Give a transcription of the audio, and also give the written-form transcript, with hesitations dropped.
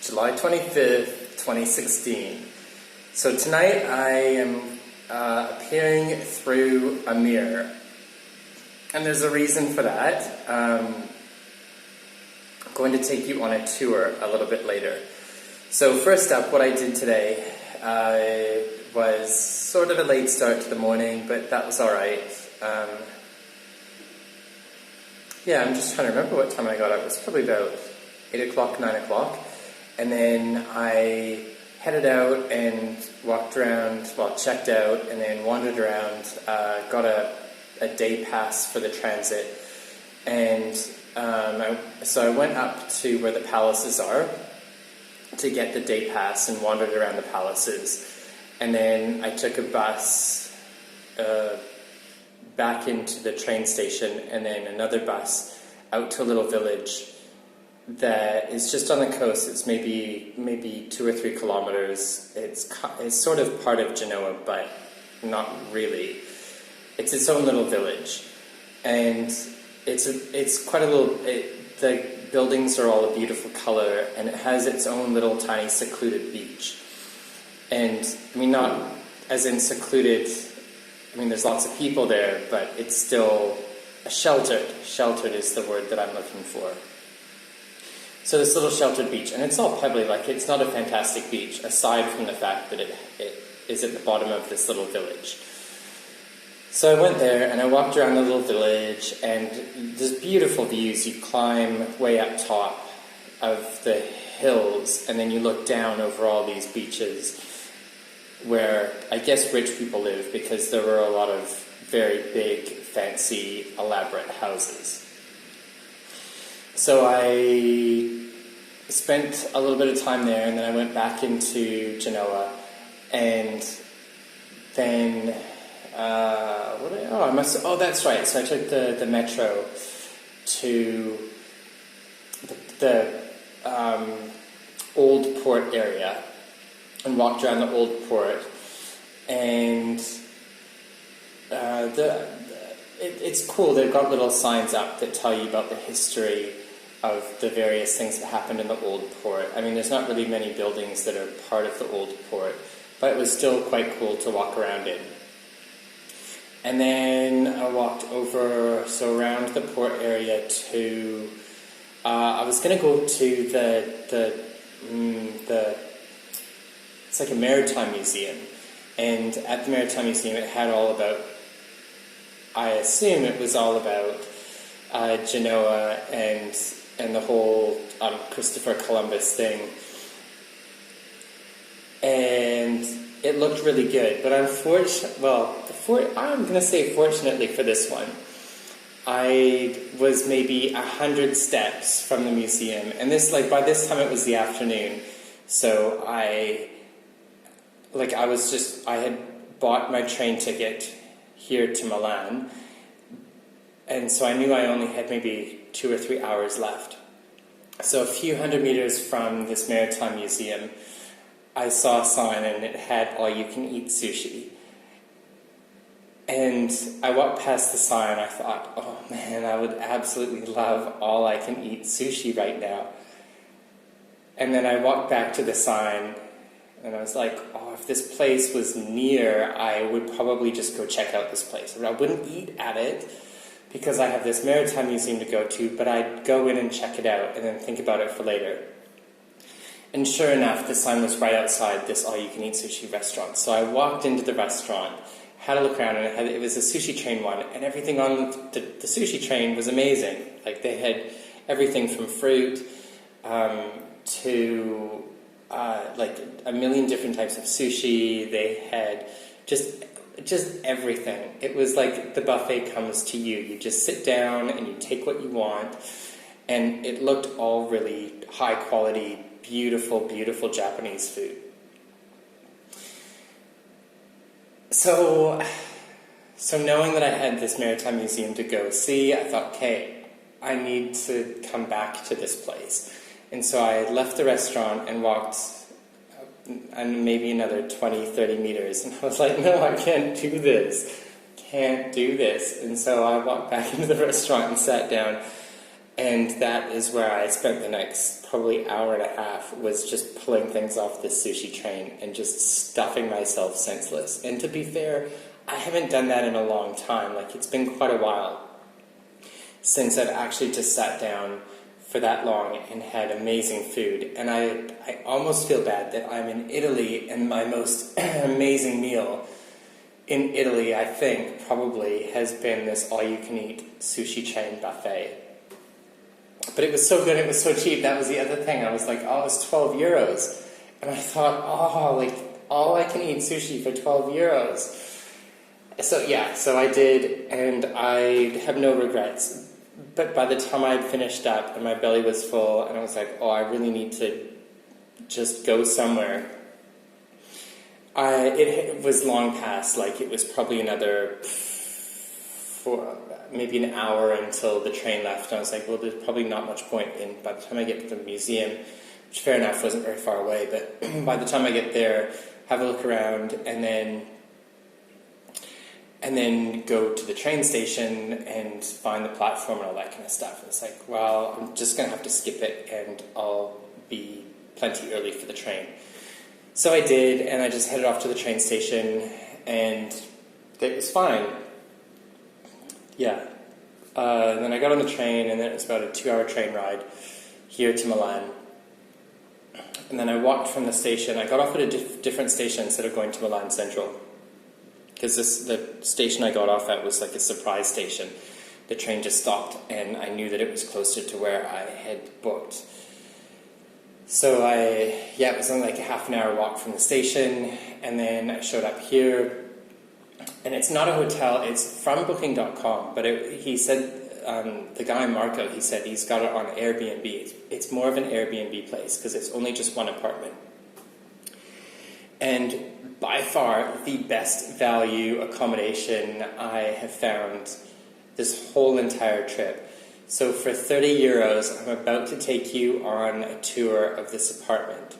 July 25th, 2016. So tonight I am appearing through a mirror. And there's a reason for that. I'm going to take you on a tour a little bit later. So first up, what I did today was sort of a late start to the morning, but that was alright. I'm just trying to remember what time I got up. It was probably about 8 o'clock, 9 o'clock. And then I headed out and walked around, checked out, and then wandered around, got a day pass for the transit. And so I went up to where the palaces are to get the day pass and wandered around the palaces. And then I took a bus back into the train station, and then another bus out to a little village that is just on the coast. It's maybe 2 or 3 kilometers. It's sort of part of Genova, but not really. It's its own little village, and it's quite a little. The buildings are all a beautiful color, and it has its own little tiny secluded beach. And I mean, not as in secluded. I mean, there's lots of people there, but it's still sheltered. Sheltered is the word that I'm looking for. So this little sheltered beach, and it's all pebbly, like it's not a fantastic beach, aside from the fact that it is at the bottom of this little village. So I went there, and I walked around the little village, and there's beautiful views. You climb way up top of the hills, and then you look down over all these beaches where I guess rich people live, because there were a lot of very big, fancy, elaborate houses. So I spent a little bit of time there, and then I went back into Genova, and then that's right. So I took the metro to the old port area and walked around the old port, and it's cool. They've got little signs up that tell you about the history of the various things that happened in the old port. I mean, there's not really many buildings that are part of the old port, but it was still quite cool to walk around in. And then I walked around the port area to, I was going to go to the it's like a maritime museum. And at the maritime museum it had all about, I assume it was all about Genoa and the whole Christopher Columbus thing. And it looked really good, but I'm going to say fortunately for this one, I was maybe 100 steps from the museum, and by this time it was the afternoon, so I had bought my train ticket here to Milan, and so I knew I only had maybe 2 or 3 hours left. So a few hundred meters from this maritime museum, I saw a sign, and it had all-you-can-eat sushi. And I walked past the sign, I thought, oh man, I would absolutely love all-I-can-eat sushi right now. And then I walked back to the sign, and I was like, oh, if this place was near, I would probably just go check out this place. I wouldn't eat at it, because I have this maritime museum to go to, but I'd go in and check it out, and then think about it for later. And sure enough, the sign was right outside this all-you-can-eat sushi restaurant. So I walked into the restaurant, had a look around, and it was a sushi train one, and everything on the sushi train was amazing. Like, they had everything from fruit to like a million different types of sushi. They had just everything. It was like the buffet comes to you. You just sit down and you take what you want, and it looked all really high quality, beautiful, beautiful Japanese food. So knowing that I had this maritime museum to go see, I thought, okay, I need to come back to this place. And so I left the restaurant and walked and maybe another 20, 30 meters. And I was like, no, I can't do this. And so I walked back into the restaurant and sat down. And that is where I spent the next probably hour and a half, was just pulling things off this sushi train and just stuffing myself senseless. And to be fair, I haven't done that in a long time. Like, it's been quite a while since I've actually just sat down for that long and had amazing food. And I almost feel bad that I'm in Italy, and my most amazing meal in Italy, I think, probably has been this all-you-can-eat sushi chain buffet. But it was so good, it was so cheap. That was the other thing. I was like, oh, it's 12 euros. And I thought, oh, like, all I can eat sushi for 12 euros. So yeah, so I did, and I have no regrets. But by the time I had finished up and my belly was full, and I was like, oh, I really need to just go somewhere. It was long past, like, it was probably another maybe an hour until the train left, and I was like, well, there's probably not much point in, by the time I get to the museum, which fair enough wasn't very far away, but by the time I get there, have a look around, and then go to the train station and find the platform and all that kind of stuff. And it's like, well, I'm just going to have to skip it, and I'll be plenty early for the train. So I did, and I just headed off to the train station, and it was fine. Yeah. Then I got on the train, and then it was about a 2-hour train ride here to Milan. And then I walked from the station. I got off at a different station instead of going to Milan Central, because the station I got off at was like a surprise station. The train just stopped, and I knew that it was closer to where I had booked. So it was only like a half an hour walk from the station, and then I showed up here. And it's not a hotel, it's from Booking.com, but he said, the guy Marco, he said he's got it on Airbnb. It's more of an Airbnb place, because it's only just one apartment. And by far the best value accommodation I have found this whole entire trip. So for 30 euros, I'm about to take you on a tour of this apartment.